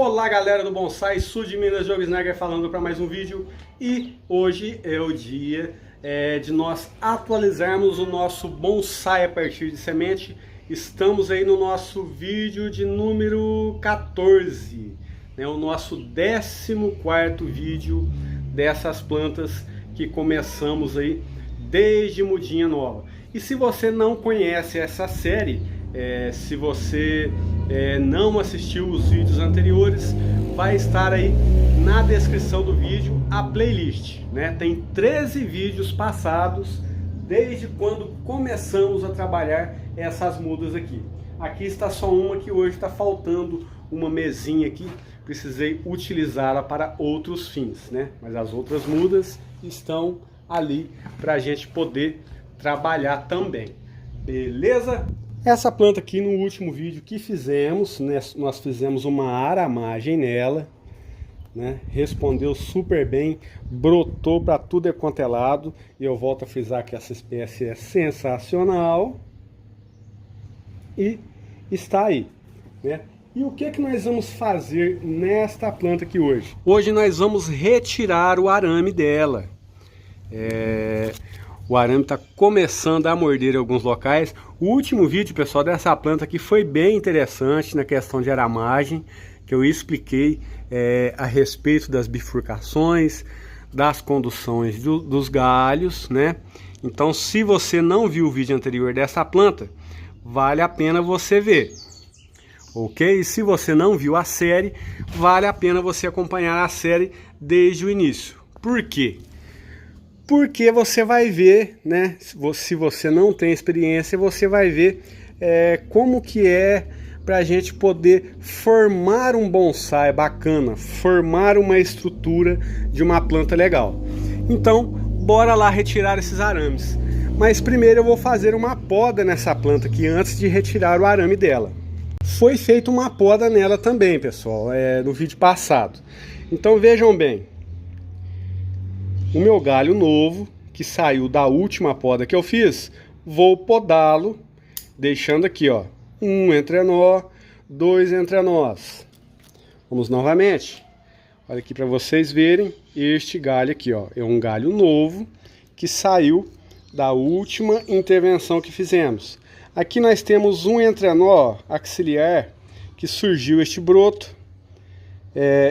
Olá galera do Bonsai, sul de Minas, Diogo Snagger falando para mais um vídeo. E hoje é o dia de nós atualizarmos o nosso bonsai a partir de semente. Estamos aí no nosso vídeo de número 14, né, o nosso 14º vídeo dessas plantas que começamos aí desde mudinha nova. E se você não conhece essa série, se você não assistiu os vídeos anteriores, vai estar aí na descrição do vídeo a playlist, né? Tem 13 vídeos passados desde quando começamos a trabalhar essas mudas aqui. Aqui está só uma que hoje está faltando uma mesinha aqui, precisei utilizá-la para outros fins, né? Mas as outras mudas estão ali para a gente poder trabalhar também, beleza? Essa planta aqui, no último vídeo que fizemos, né, nós fizemos uma aramagem nela, né, respondeu super bem, brotou para tudo quanto é lado, e eu volto a frisar que essa espécie é sensacional, e está aí, né? E o que nós vamos fazer nesta planta aqui hoje? Hoje nós vamos retirar o arame dela. O arame está começando a morder em alguns locais. O último vídeo, pessoal, dessa planta aqui foi bem interessante na questão de aramagem, que eu expliquei a respeito das bifurcações, das conduções dos galhos, né? Então, se você não viu o vídeo anterior dessa planta, vale a pena você ver, ok? E se você não viu a série, vale a pena você acompanhar a série desde o início. Por quê? Porque você vai ver, né, se você não tem experiência, você vai ver como que é para a gente poder formar um bonsai bacana, formar uma estrutura de uma planta legal. Então, bora lá retirar esses arames. Mas primeiro eu vou fazer uma poda nessa planta aqui antes de retirar o arame dela. Foi feita uma poda nela também, pessoal, no vídeo passado. Então vejam bem. O meu galho novo, que saiu da última poda que eu fiz, vou podá-lo, deixando aqui, ó, um entrenó, dois entrenós. Vamos novamente. Olha aqui para vocês verem, este galho aqui, ó, é um galho novo que saiu da última intervenção que fizemos. Aqui nós temos um entrenó axiliar que surgiu este broto.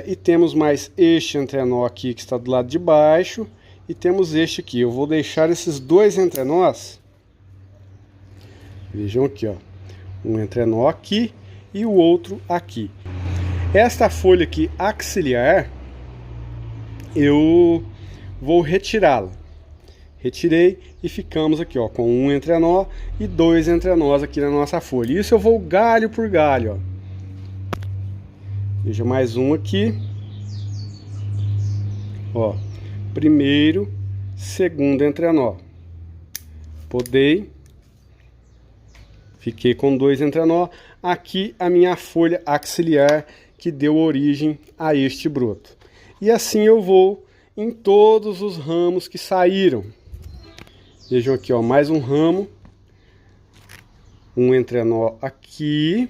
E temos mais este entrenó aqui que está do lado de baixo. E temos este aqui. Eu vou deixar esses dois entrenós. Vejam aqui, ó. Um entrenó aqui e o outro aqui. Esta folha aqui axiliar, eu vou retirá-la. Retirei e ficamos aqui, ó, com um entrenó e dois entrenós aqui na nossa folha. Isso eu vou galho por galho, ó. Veja mais um aqui, ó, primeiro, segundo entrenó, podei, fiquei com dois entrenó, aqui a minha folha axiliar que deu origem a este broto. E assim eu vou em todos os ramos que saíram. Vejam aqui, ó, mais um ramo, um entrenó aqui,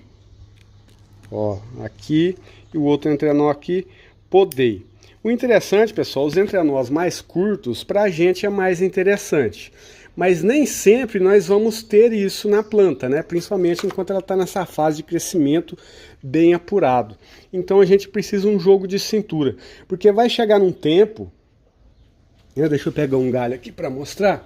ó, aqui, e o outro entrenó aqui, podei. O interessante, pessoal, os entrenós mais curtos, para a gente é mais interessante. Mas nem sempre nós vamos ter isso na planta, né? Principalmente enquanto ela está nessa fase de crescimento bem apurado. Então a gente precisa de um jogo de cintura. Porque vai chegar num tempo... Deixa eu pegar um galho aqui para mostrar.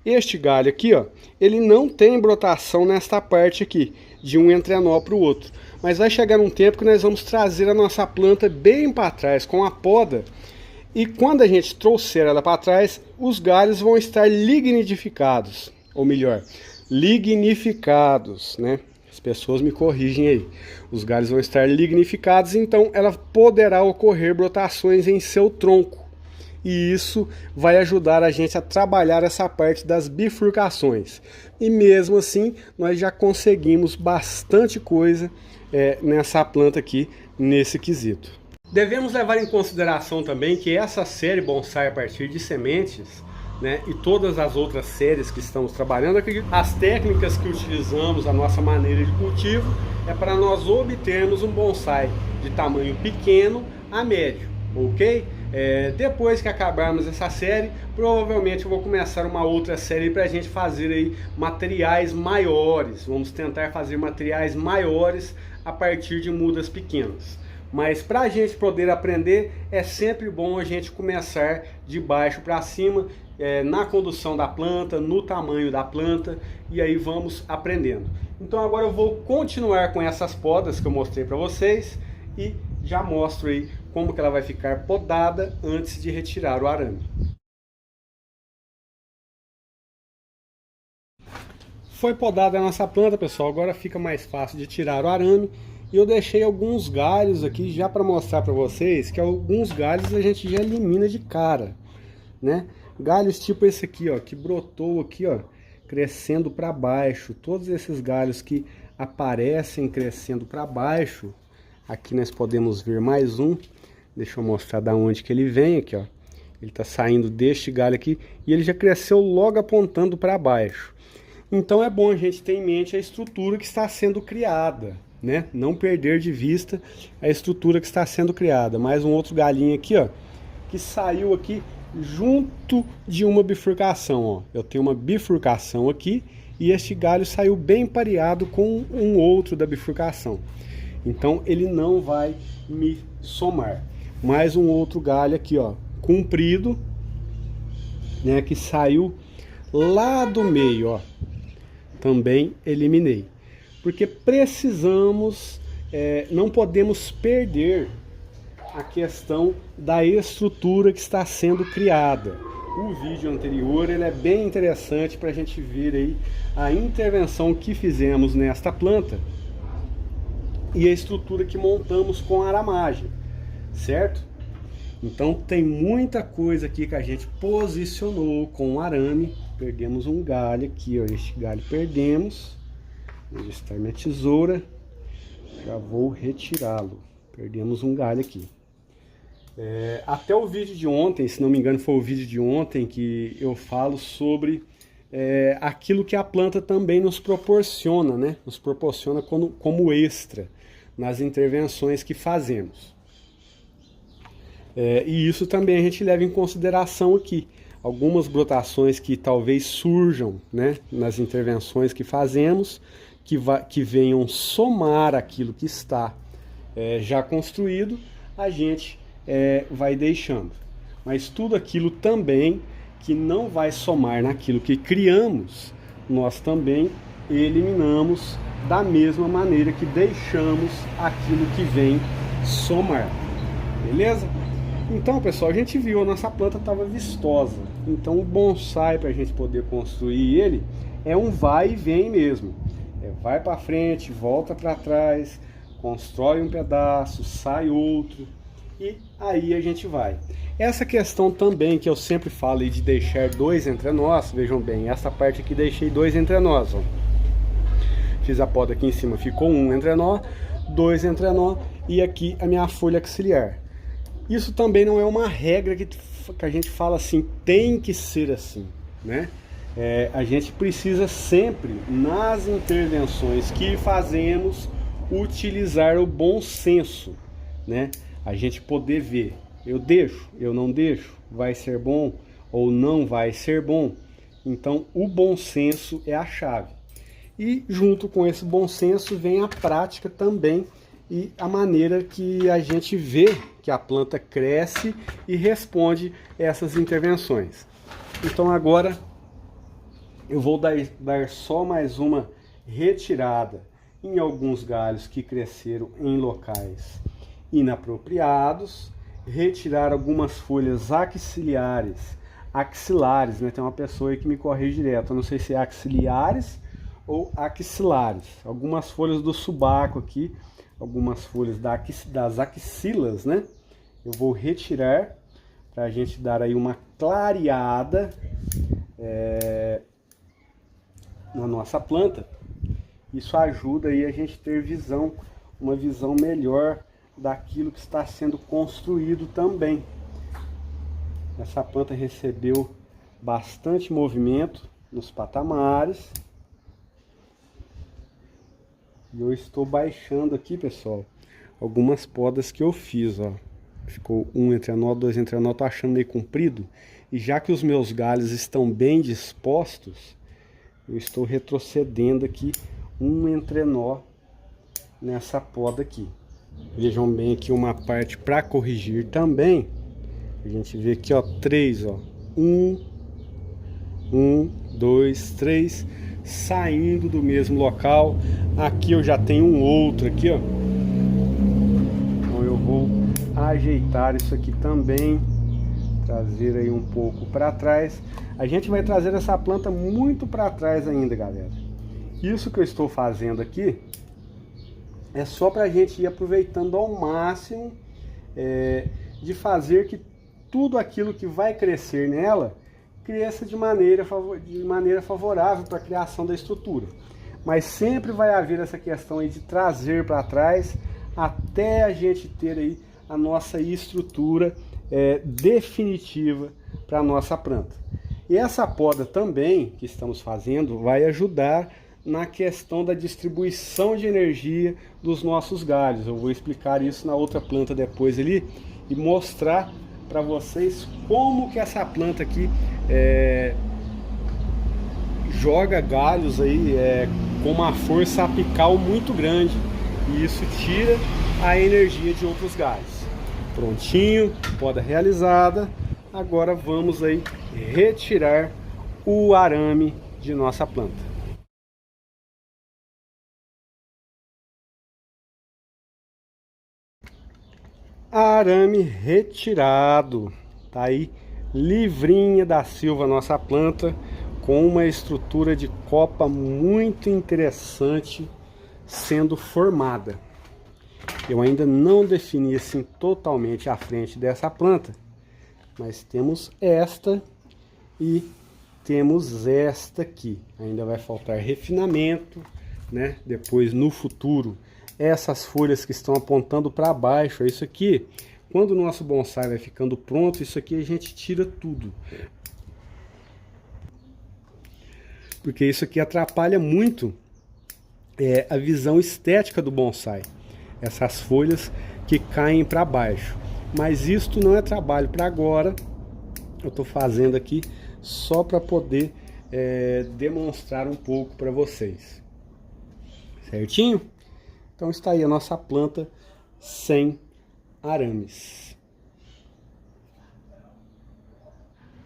Este galho aqui, ó, ele não tem brotação nesta parte aqui, de um entrenó para o outro. Mas vai chegar um tempo que nós vamos trazer a nossa planta bem para trás com a poda. E quando a gente trouxer ela para trás, os galhos vão estar lignificados. Ou melhor, lignificados, né? As pessoas me corrigem aí. Os galhos vão estar lignificados, então ela poderá ocorrer brotações em seu tronco. E isso vai ajudar a gente a trabalhar essa parte das bifurcações. E mesmo assim, nós já conseguimos bastante coisa nessa planta aqui, nesse quesito. Devemos levar em consideração também que essa série Bonsai a partir de sementes né, e todas as outras séries que estamos trabalhando, as técnicas que utilizamos, a nossa maneira de cultivo, é para nós obtermos um bonsai de tamanho pequeno a médio, ok? Depois que acabarmos essa série, provavelmente eu vou começar uma outra série para a gente fazer aí materiais maiores. Vamos tentar fazer materiais maiores a partir de mudas pequenas. Mas para a gente poder aprender, é sempre bom a gente começar de baixo para cima, na condução da planta, no tamanho da planta, e aí vamos aprendendo. Então agora eu vou continuar com essas podas que eu mostrei para vocês e já mostro aí como que ela vai ficar podada antes de retirar o arame. Foi podada a nossa planta, pessoal, agora fica mais fácil de tirar o arame. E eu deixei alguns galhos aqui já para mostrar para vocês que alguns galhos a gente já elimina de cara, né? Galhos tipo esse aqui, ó, que brotou aqui, ó, crescendo para baixo. Todos esses galhos que aparecem crescendo para baixo, aqui nós podemos ver mais um. Deixa eu mostrar da onde que ele vem aqui, ó. Ele tá saindo deste galho aqui e ele já cresceu logo apontando para baixo. Então é bom a gente ter em mente a estrutura que está sendo criada, né? Não perder de vista a estrutura que está sendo criada. Mais um outro galinho aqui, ó, que saiu aqui junto de uma bifurcação, ó. Eu tenho uma bifurcação aqui e este galho saiu bem pareado com um outro da bifurcação. Então ele não vai me somar. Mais um outro galho aqui, ó, comprido, né, que saiu lá do meio, ó. Também eliminei. Porque precisamos, não podemos perder a questão da estrutura que está sendo criada. O vídeo anterior ele é bem interessante para a gente ver aí a intervenção que fizemos nesta planta e a estrutura que montamos com a aramagem, certo? Então tem muita coisa aqui que a gente posicionou com o arame. Perdemos um galho aqui, ó, este galho perdemos. Onde está minha tesoura, já vou retirá-lo. Perdemos um galho aqui. Até o vídeo de ontem, se não me engano foi o vídeo de ontem que eu falo sobre aquilo que a planta também nos proporciona, né? Nos proporciona como extra nas intervenções que fazemos. E isso também a gente leva em consideração aqui. Algumas brotações que talvez surjam, né, nas intervenções que fazemos, que venham somar aquilo que está já construído, a gente vai deixando. Mas tudo aquilo também que não vai somar naquilo que criamos, nós também eliminamos da mesma maneira que deixamos aquilo que vem somar. Beleza? Então, pessoal, a gente viu, a nossa planta estava vistosa. Então o bonsai, para a gente poder construir ele, é um vai e vem mesmo. Vai para frente, volta para trás, constrói um pedaço, sai outro, e aí a gente vai. Essa questão também que eu sempre falo de deixar dois entre nós, vejam bem, essa parte aqui deixei dois entre nós, ó. Fiz a poda aqui em cima, ficou um entre nós, dois entre nós, e aqui a minha folha auxiliar. Isso também não é uma regra que a gente fala assim, tem que ser assim, né? A gente precisa sempre, nas intervenções que fazemos, utilizar o bom senso, né? A gente poder ver, eu deixo, eu não deixo, vai ser bom ou não vai ser bom. Então o bom senso é a chave. E junto com esse bom senso vem a prática também, e a maneira que a gente vê que a planta cresce e responde essas intervenções. Então agora eu vou dar só mais uma retirada em alguns galhos que cresceram em locais inapropriados, retirar algumas folhas axilares, né? Tem uma pessoa aí que me corrige direto, eu não sei se é axilares ou axilares. Algumas folhas do subaco aqui, algumas folhas das axilas, né? Eu vou retirar para a gente dar aí uma clareada na nossa planta. Isso ajuda aí a gente ter uma visão melhor daquilo que está sendo construído também. Essa planta recebeu bastante movimento nos patamares. E eu estou baixando aqui, pessoal, algumas podas que eu fiz, ó. Ficou um entrenó, dois entrenó, tô achando meio comprido. E já que os meus galhos estão bem dispostos, eu estou retrocedendo aqui um entrenó nessa poda aqui. Vejam bem aqui uma parte para corrigir também. A gente vê aqui, ó, 3, ó. 1, 2, 3, saindo do mesmo local. Aqui eu já tenho um outro aqui, ó. Então eu vou ajeitar isso aqui também, trazer aí um pouco para trás. A gente vai trazer essa planta muito para trás ainda, galera. Isso que eu estou fazendo aqui é só para a gente ir aproveitando ao máximo de fazer que tudo aquilo que vai crescer nela cresça de maneira favorável para a criação da estrutura. Mas sempre vai haver essa questão aí de trazer para trás até a gente ter aí a nossa estrutura definitiva para a nossa planta. E essa poda também que estamos fazendo vai ajudar na questão da distribuição de energia dos nossos galhos. Eu vou explicar isso na outra planta depois ali e mostrar para vocês como que essa planta aqui joga galhos aí com uma força apical muito grande, e isso tira a energia de outros galhos. Prontinho, poda realizada. Agora vamos aí retirar o arame de nossa planta. Arame retirado. Tá aí livrinha da Silva nossa planta, com uma estrutura de copa muito interessante sendo formada. Eu ainda não defini assim totalmente a frente dessa planta, mas temos esta e temos esta aqui. Ainda vai faltar refinamento, né? Depois, no futuro, essas folhas que estão apontando para baixo, é isso aqui. Quando o nosso bonsai vai ficando pronto, isso aqui a gente tira tudo, porque isso aqui atrapalha muito a visão estética do bonsai. Essas folhas que caem para baixo. Mas isto não é trabalho para agora. Eu estou fazendo aqui só para poder demonstrar um pouco para vocês. Certinho? Então está aí a nossa planta sem arames.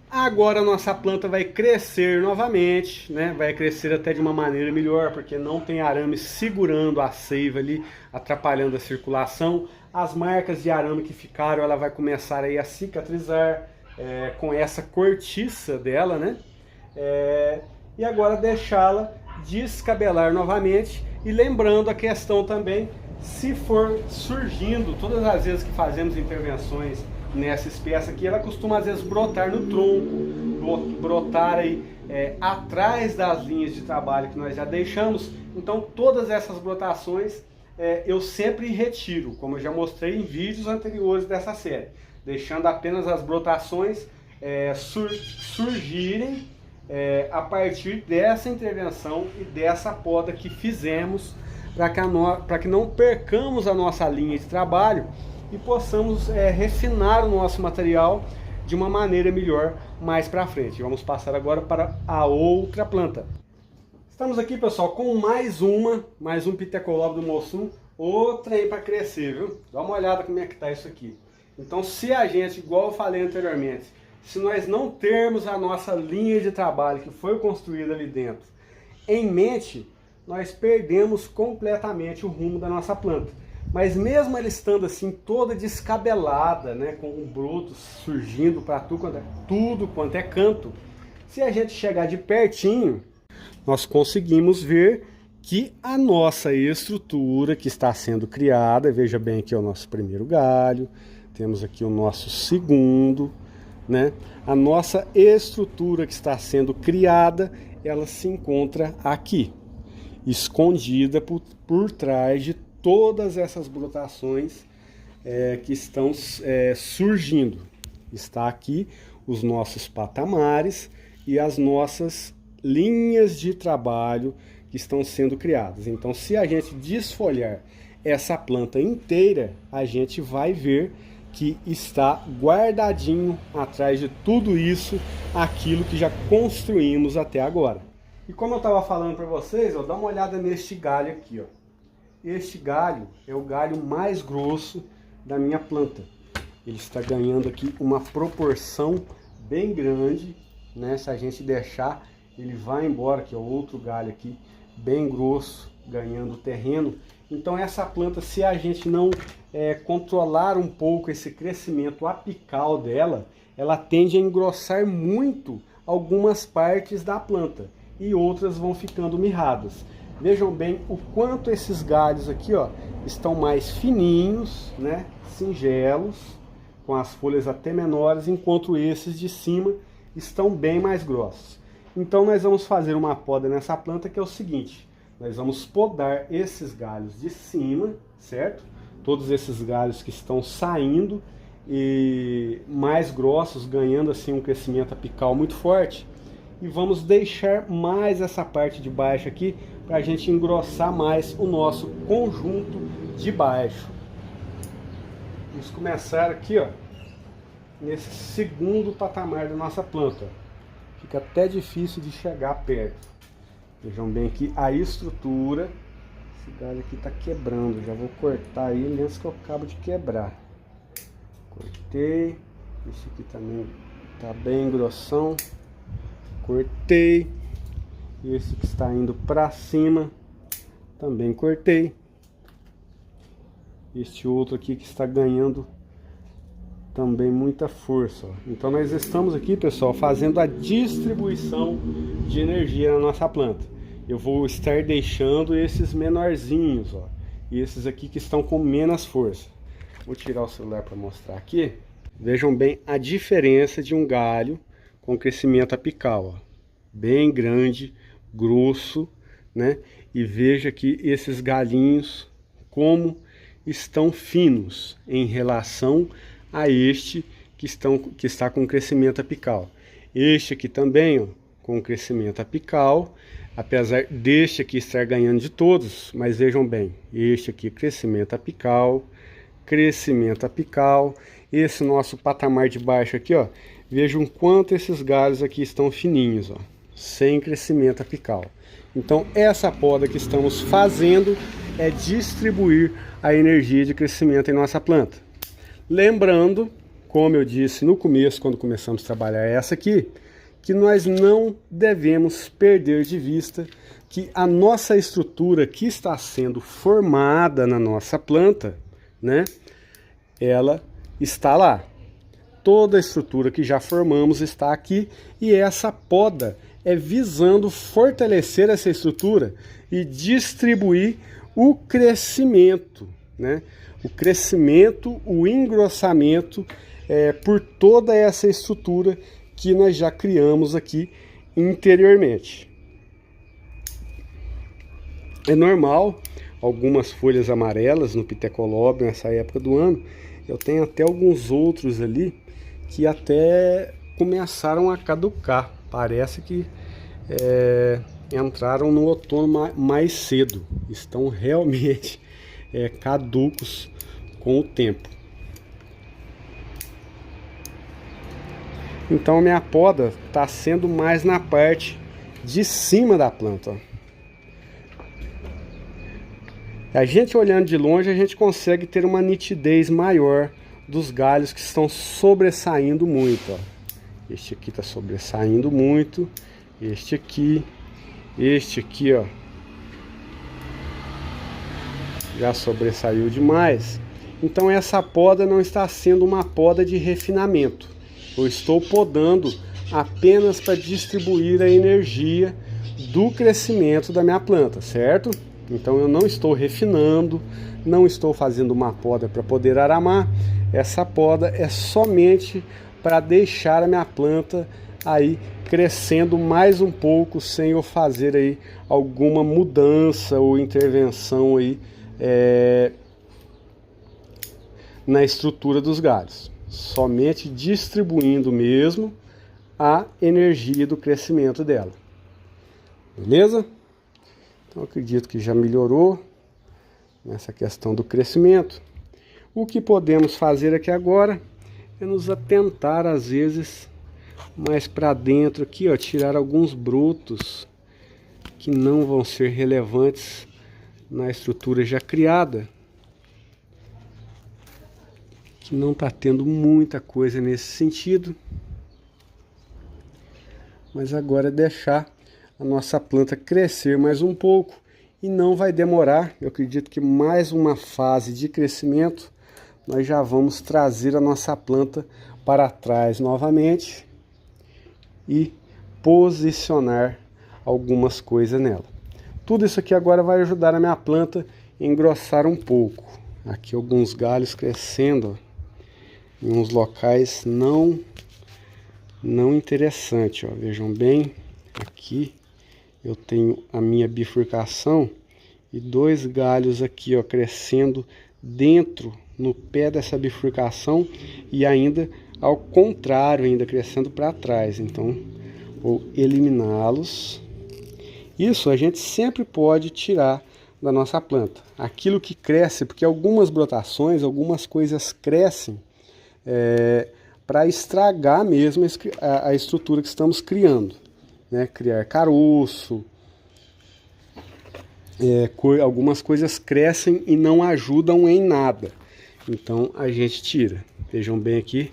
Agora a nossa planta vai crescer novamente, né? Vai crescer até de uma maneira melhor, porque não tem arame segurando a seiva ali, atrapalhando a circulação. As marcas de arame que ficaram, ela vai começar aí a cicatrizar com essa cortiça dela, né? E agora deixá-la descabelar novamente. E lembrando a questão também, se for surgindo, todas as vezes que fazemos intervenções nessa espécie aqui, ela costuma às vezes brotar no tronco, brotar aí atrás das linhas de trabalho que nós já deixamos. Então todas essas brotações eu sempre retiro, como eu já mostrei em vídeos anteriores dessa série, deixando apenas as brotações surgirem a partir dessa intervenção e dessa poda que fizemos, para que não percamos a nossa linha de trabalho e possamos refinar o nosso material de uma maneira melhor mais para frente. Vamos passar agora para a outra planta. Estamos aqui, pessoal, com mais um Pithecolobe do Mossum, outra aí para crescer, viu? Dá uma olhada como é que tá isso aqui. Então, se a gente, igual eu falei anteriormente, se nós não termos a nossa linha de trabalho que foi construída ali dentro em mente, nós perdemos completamente o rumo da nossa planta. Mas mesmo ela estando assim toda descabelada, né, com brotos surgindo para tudo quanto é canto, se a gente chegar de pertinho, nós conseguimos ver que a nossa estrutura que está sendo criada, veja bem aqui é o nosso primeiro galho, temos aqui o nosso segundo, né? A nossa estrutura que está sendo criada, ela se encontra aqui, escondida por trás de todas essas brotações que estão surgindo. Está aqui os nossos patamares e as nossas linhas de trabalho que estão sendo criadas. Então, se a gente desfolhar essa planta inteira, a gente vai ver que está guardadinho atrás de tudo isso, aquilo que já construímos até agora. E como eu estava falando para vocês, ó, dá uma olhada neste galho aqui, ó. Este galho é o galho mais grosso da minha planta. Ele está ganhando aqui uma proporção bem grande, né? Se a gente deixar, ele vai embora, que é outro galho aqui, bem grosso, ganhando terreno. Então essa planta, se a gente não controlar um pouco esse crescimento apical dela, ela tende a engrossar muito algumas partes da planta e outras vão ficando mirradas. Vejam bem o quanto esses galhos aqui, ó, estão mais fininhos, né, singelos, com as folhas até menores, enquanto esses de cima estão bem mais grossos. Então nós vamos fazer uma poda nessa planta que é o seguinte: nós vamos podar esses galhos de cima, certo? Todos esses galhos que estão saindo e mais grossos, ganhando assim um crescimento apical muito forte. E vamos deixar mais essa parte de baixo aqui para a gente engrossar mais o nosso conjunto de baixo. Vamos começar aqui, ó, nesse segundo patamar da nossa planta. Fica até difícil de chegar perto. Vejam bem aqui a estrutura. Esse galho aqui está quebrando. Já vou cortar ele antes que eu acabo de quebrar. Cortei. Esse aqui também está bem grossão. Cortei. E esse que está indo para cima também cortei. Este outro aqui que está ganhando também muita força, ó. Então nós estamos aqui, pessoal, fazendo a distribuição de energia na nossa planta. Eu vou estar deixando esses menorzinhos, ó, e esses aqui que estão com menos força. Vou tirar o celular para mostrar aqui. Vejam bem a diferença de um galho com crescimento apical, ó, bem grande, grosso, né? E veja aqui esses galhinhos como estão finos em relação a este que está com crescimento apical. Este aqui também, ó, com crescimento apical, apesar deste aqui estar ganhando de todos, mas vejam bem, este aqui crescimento apical, esse nosso patamar de baixo aqui, ó, vejam quanto esses galhos aqui estão fininhos, ó, sem crescimento apical. Então essa poda que estamos fazendo é distribuir a energia de crescimento em nossa planta. Lembrando, como eu disse no começo, quando começamos a trabalhar essa aqui, que nós não devemos perder de vista que a nossa estrutura que está sendo formada na nossa planta, né, ela está lá. Toda a estrutura que já formamos está aqui e essa poda é visando fortalecer essa estrutura e distribuir o crescimento, né? O crescimento, o engrossamento por toda essa estrutura que nós já criamos aqui interiormente. É normal algumas folhas amarelas no Pithecolobium nessa época do ano. Eu tenho até alguns outros ali que até começaram a caducar. Parece que entraram no outono mais cedo. Estão realmente caducos com o tempo. Então a minha poda está sendo mais na parte de cima da planta, ó. A gente olhando de longe, a gente consegue ter uma nitidez maior dos galhos que estão sobressaindo muito, ó. Este aqui está sobressaindo muito, este aqui, ó, já sobressaiu demais. Então essa poda não está sendo uma poda de refinamento. Eu estou podando apenas para distribuir a energia do crescimento da minha planta, certo? Então eu não estou refinando, não estou fazendo uma poda para poder aramar. Essa poda é somente para deixar a minha planta aí crescendo mais um pouco, sem eu fazer aí alguma mudança ou intervenção aí na estrutura dos galhos, somente distribuindo mesmo a energia do crescimento dela. Beleza? Então acredito que já melhorou nessa questão do crescimento. O que podemos fazer aqui agora é nos atentar às vezes mais para dentro aqui, ó, tirar alguns brotos que não vão ser relevantes na estrutura já criada, que não está tendo muita coisa nesse sentido. Mas agora é deixar a nossa planta crescer mais um pouco e não vai demorar. Eu acredito que mais uma fase de crescimento nós já vamos trazer a nossa planta para trás novamente e posicionar algumas coisas nela. Tudo isso aqui agora vai ajudar a minha planta a engrossar um pouco. Aqui alguns galhos crescendo, ó, em uns locais não interessante, ó. Vejam bem, aqui eu tenho a minha bifurcação e dois galhos aqui, ó, crescendo dentro, no pé dessa bifurcação e ainda ao contrário, ainda crescendo para trás. Então, vou eliminá-los. Isso a gente sempre pode tirar da nossa planta. Aquilo que cresce, porque algumas brotações, algumas coisas crescem para estragar mesmo a estrutura que estamos criando, né? Criar caroço, algumas coisas crescem e não ajudam em nada. Então a gente tira. Vejam bem aqui,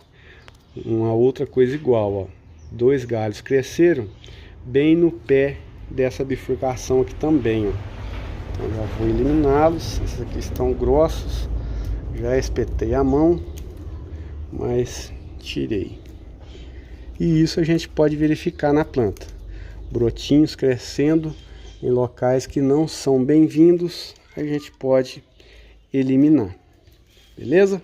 uma outra coisa igual, ó. Dois galhos cresceram bem no pé dessa bifurcação aqui também, ó. Então já vou eliminá-los. Esses aqui estão grossos, já espetei a mão, mas tirei. E isso a gente pode verificar na planta, brotinhos crescendo em locais que não são bem-vindos, a gente pode eliminar. Beleza?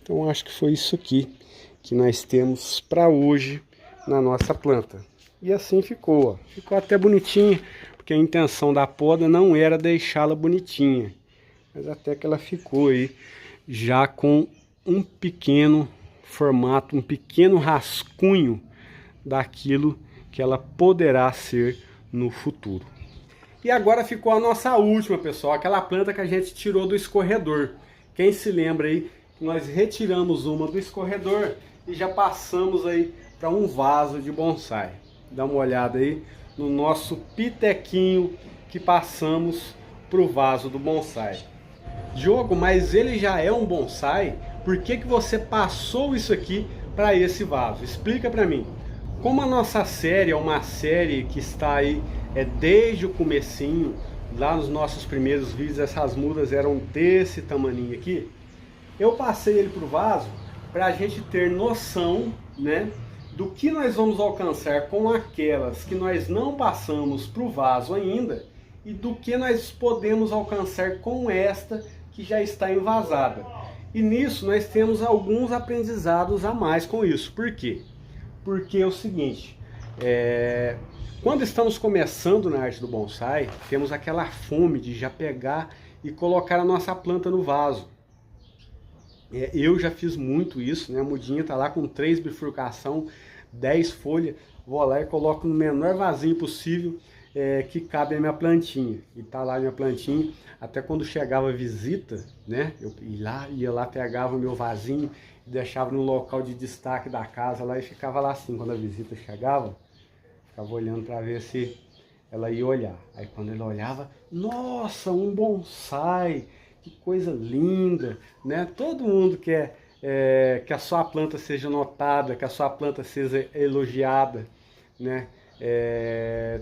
Então acho que foi isso aqui que nós temos para hoje na nossa planta. E assim ficou, ó. Ficou até bonitinha, porque a intenção da poda não era deixá-la bonitinha, mas até que ela ficou aí já com um pequeno formato, um pequeno rascunho daquilo que ela poderá ser no futuro. E agora ficou a nossa última, pessoal, aquela planta que a gente tirou do escorredor. Quem se lembra aí, nós retiramos uma do escorredor e já passamos aí para um vaso de bonsai. Dá uma olhada aí no nosso pitequinho que passamos para o vaso do bonsai. Diogo, mas ele já é um bonsai? Por que você passou isso aqui para esse vaso? Explica para mim. Como a nossa série é uma série que está aí desde o comecinho, lá nos nossos primeiros vídeos, essas mudas eram desse tamaninho aqui, eu passei ele para o vaso para a gente ter noção, né, do que nós vamos alcançar com aquelas que nós não passamos para o vaso ainda e do que nós podemos alcançar com esta que já está envasada. E nisso nós temos alguns aprendizados a mais com isso. Por quê? Porque é o seguinte, quando estamos começando na arte do bonsai, temos aquela fome de já pegar e colocar a nossa planta no vaso. Eu já fiz muito isso, né? A mudinha tá lá com 3 bifurcação, 10 folhas, vou lá e coloco no menor vasinho possível que cabe a minha plantinha. E tá lá a minha plantinha, até quando chegava visita, né? Eu ia lá, pegava o meu vasinho, deixava no local de destaque da casa lá e ficava lá assim, quando a visita chegava, ficava olhando para ver se ela ia olhar. Aí quando ela olhava, nossa, um bonsai, que coisa linda, né? Todo mundo quer que a sua planta seja notada, que a sua planta seja elogiada, né?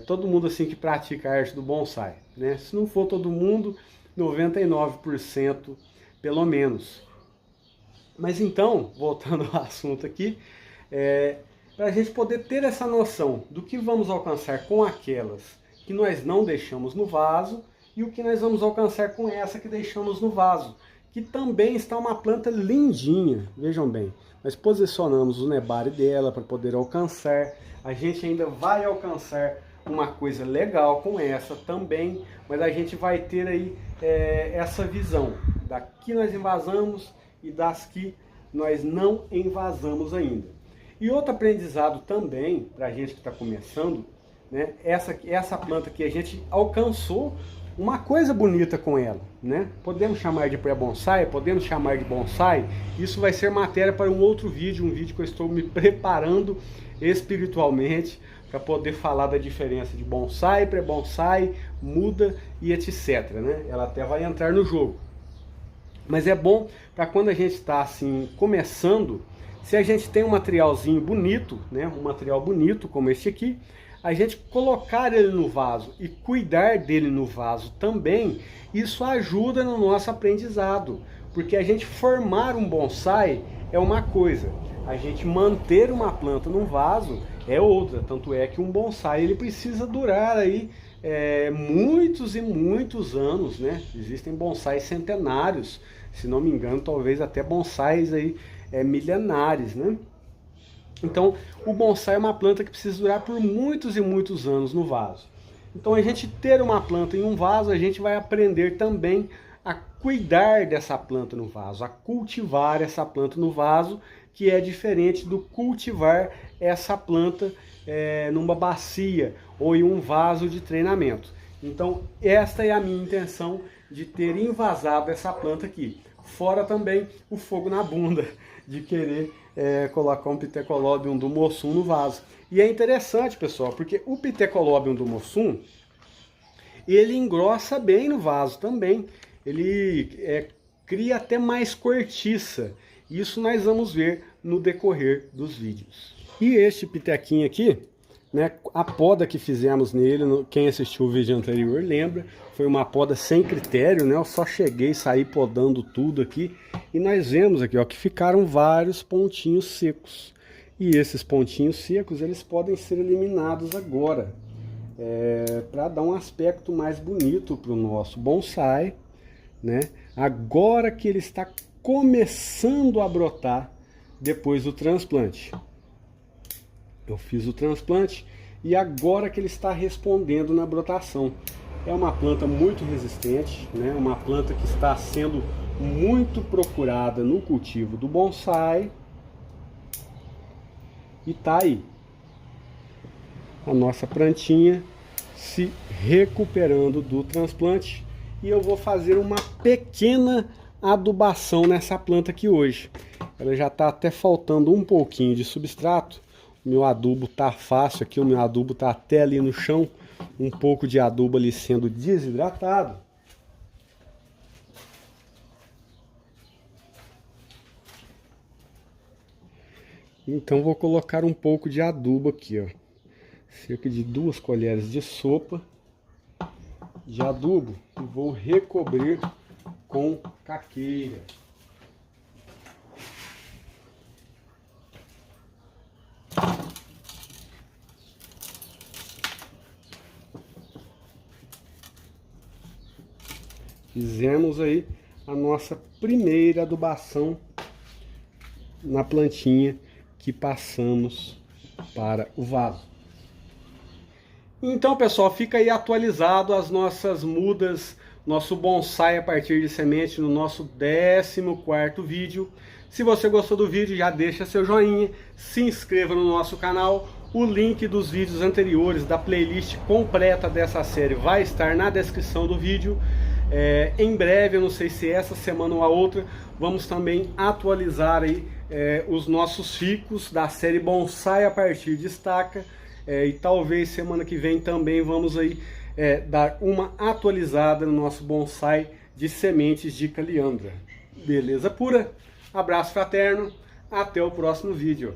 Todo mundo assim que pratica a arte do bonsai, né? Se não for todo mundo, 99% pelo menos. Mas então, voltando ao assunto aqui, para a gente poder ter essa noção do que vamos alcançar com aquelas que nós não deixamos no vaso e o que nós vamos alcançar com essa que deixamos no vaso, que também está uma planta lindinha. Vejam bem, nós posicionamos o nebari dela para poder alcançar, a gente ainda vai alcançar uma coisa legal com essa também, mas a gente vai ter aí essa visão, daqui nós invasamos e das que nós não envasamos ainda. E outro aprendizado também, para a gente que está começando, né, essa planta aqui, a gente alcançou uma coisa bonita com ela, né? Podemos chamar de pré-bonsai, podemos chamar de bonsai. Isso vai ser matéria para um outro vídeo, um vídeo que eu estou me preparando espiritualmente para poder falar da diferença de bonsai, pré-bonsai, muda e etc, né? Ela até vai entrar no jogo. Mas é bom para quando a gente está assim começando, se a gente tem um materialzinho bonito, né? Um material bonito como este aqui, a gente colocar ele no vaso e cuidar dele no vaso também, isso ajuda no nosso aprendizado. Porque a gente formar um bonsai é uma coisa, a gente manter uma planta num vaso é outra. Tanto é que um bonsai ele precisa durar aí muitos e muitos anos, né? Existem bonsais centenários, se não me engano, talvez até bonsais aí milenares, né? Então, o bonsai é uma planta que precisa durar por muitos e muitos anos no vaso. Então, a gente ter uma planta em um vaso, a gente vai aprender também a cuidar dessa planta no vaso, a cultivar essa planta no vaso, que é diferente do cultivar essa planta numa bacia ou em um vaso de treinamento. Então, esta é a minha intenção de ter envasado essa planta aqui. Fora também o fogo na bunda de querer colocar um Pithecolobium do Mossum no vaso. E é interessante, pessoal, porque o Pithecolobium do Mossum, ele engrossa bem no vaso também. Ele cria até mais cortiça. Isso nós vamos ver no decorrer dos vídeos. E este pitequinho aqui, né, a poda que fizemos nele, quem assistiu o vídeo anterior lembra, foi uma poda sem critério, né? Eu só cheguei e saí podando tudo aqui e nós vemos aqui, ó, que ficaram vários pontinhos secos. E esses pontinhos secos, eles podem ser eliminados agora, para dar um aspecto mais bonito para o nosso bonsai, né? Agora que ele está começando a brotar depois do transplante. Eu fiz o transplante e agora que ele está respondendo na brotação. É uma planta muito resistente, né? Uma planta que está sendo muito procurada no cultivo do bonsai. E tá aí a nossa plantinha se recuperando do transplante. E eu vou fazer uma pequena adubação nessa planta aqui hoje. Ela já está até faltando um pouquinho de substrato. Meu adubo tá fácil aqui, o meu adubo tá até ali no chão, um pouco de adubo ali sendo desidratado. Então vou colocar um pouco de adubo aqui, ó. Cerca de 2 colheres de sopa de adubo e vou recobrir com caqueira. Fizemos aí a nossa primeira adubação na plantinha que passamos para o vaso. Então, pessoal, fica aí atualizado as nossas mudas, nosso bonsai a partir de semente no nosso 14º vídeo. Se você gostou do vídeo, já deixa seu joinha, se inscreva no nosso canal. O link dos vídeos anteriores da playlist completa dessa série vai estar na descrição do vídeo. Em breve, eu não sei se essa semana ou a outra, vamos também atualizar aí os nossos ficos da série Bonsai a partir de estaca, e talvez semana que vem também vamos aí dar uma atualizada no nosso bonsai de sementes de caliandra. Beleza pura? Abraço fraterno, até o próximo vídeo.